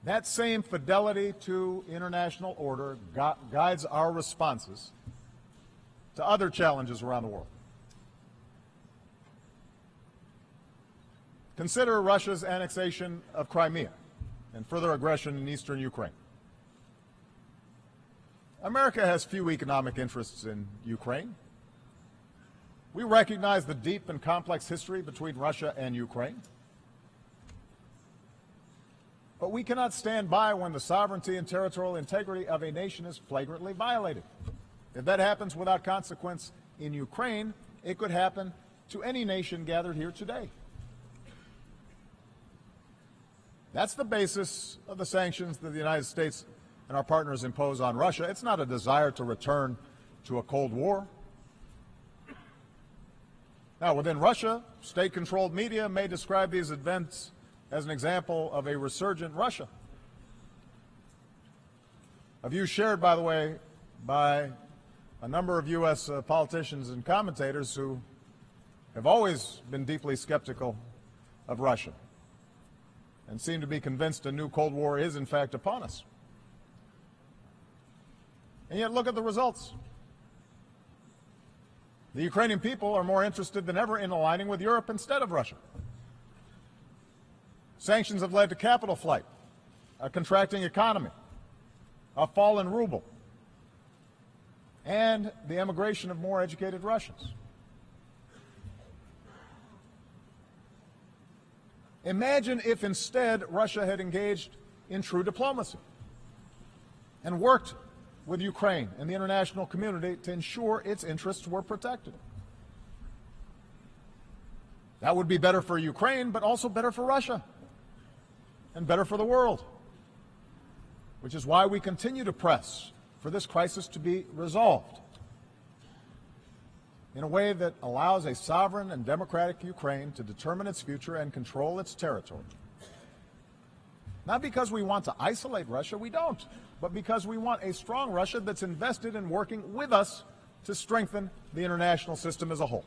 That same fidelity to international order guides our responses to other challenges around the world. Consider Russia's annexation of Crimea and further aggression in eastern Ukraine. America has few economic interests in Ukraine. We recognize the deep and complex history between Russia and Ukraine. But we cannot stand by when the sovereignty and territorial integrity of a nation is flagrantly violated. If that happens without consequence in Ukraine, it could happen to any nation gathered here today. That's the basis of the sanctions that the United States and our partners impose on Russia. It's not a desire to return to a Cold War. Now, within Russia, state-controlled media may describe these events as an example of a resurgent Russia. A view shared, by the way, by a number of U.S. politicians and commentators who have always been deeply skeptical of Russia and seem to be convinced a new Cold War is, in fact, upon us. And yet, look at the results. The Ukrainian people are more interested than ever in aligning with Europe instead of Russia. Sanctions have led to capital flight, a contracting economy, a fallen ruble, and the emigration of more educated Russians. Imagine if instead Russia had engaged in true diplomacy and worked with Ukraine and the international community to ensure its interests were protected. That would be better for Ukraine, but also better for Russia and better for the world, which is why we continue to press for this crisis to be resolved in a way that allows a sovereign and democratic Ukraine to determine its future and control its territory. Not because we want to isolate Russia, we don't, but because we want a strong Russia that's invested in working with us to strengthen the international system as a whole.